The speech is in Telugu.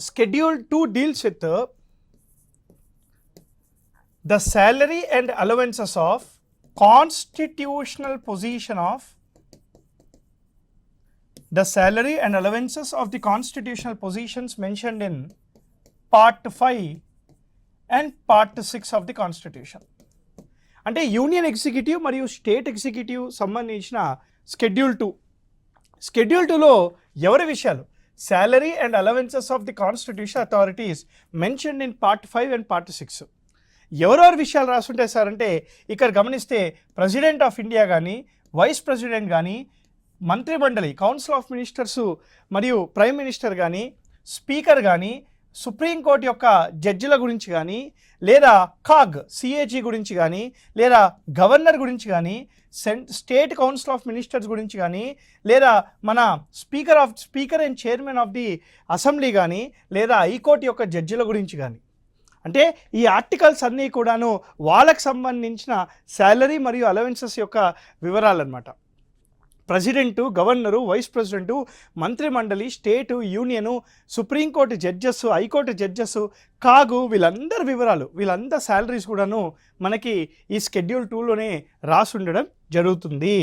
Schedule 2 deals with the salary and allowances of constitutional position of the salary and allowances of the constitutional positions mentioned in part 5 and part 6 of the constitution. అంటే యూనియన్ ఎగ్జిక్యూటివ్ మరియు స్టేట్ ఎగ్జిక్యూటివ్ సంబంధించిన షెడ్యూల్ 2లో ఎవరి విషయాలు salary and allowances of the constitutional authorities mentioned in part 5 and part 6 ఎవరెవరి విషయాలు రాసుంటాయి సార్ అంటే ఇక్కడ గమనిస్తే ప్రెసిడెంట్ ఆఫ్ ఇండియా కానీ వైస్ ప్రెసిడెంట్ కానీ మంత్రిమండలి కౌన్సిల్ ఆఫ్ మినిస్టర్స్ మరియు ప్రైమ్ మినిస్టర్ కానీ స్పీకర్ కానీ సుప్రీంకోర్టు యొక్క జడ్జిల గురించి కానీ లేదా కాగ్ సిఏజీ గురించి కానీ లేదా గవర్నర్ గురించి కానీ స్టేట్ కౌన్సిల్ ఆఫ్ మినిస్టర్స్ గురించి కానీ లేదా మన speaker and chairman of the assembly కానీ లేదా హైకోర్టు యొక్క జడ్జిల గురించి కానీ అంటే ఈ ఆర్టికల్స్ అన్నీ కూడాను వాళ్ళకు సంబంధించిన శాలరీ మరియు అలవెన్సెస్ యొక్క వివరాలన్నమాట. ప్రెసిడెంటు, గవర్నరు, వైస్ ప్రెసిడెంటు, మంత్రిమండలి, state, union, supreme court judges, high court judges, CAG వీళ్ళందరి వివరాలు, వీళ్ళందరి శాలరీస్ కూడాను మనకి ఈ షెడ్యూల్ 2లోనే రాసి ఉండడం జరుగుతుంది.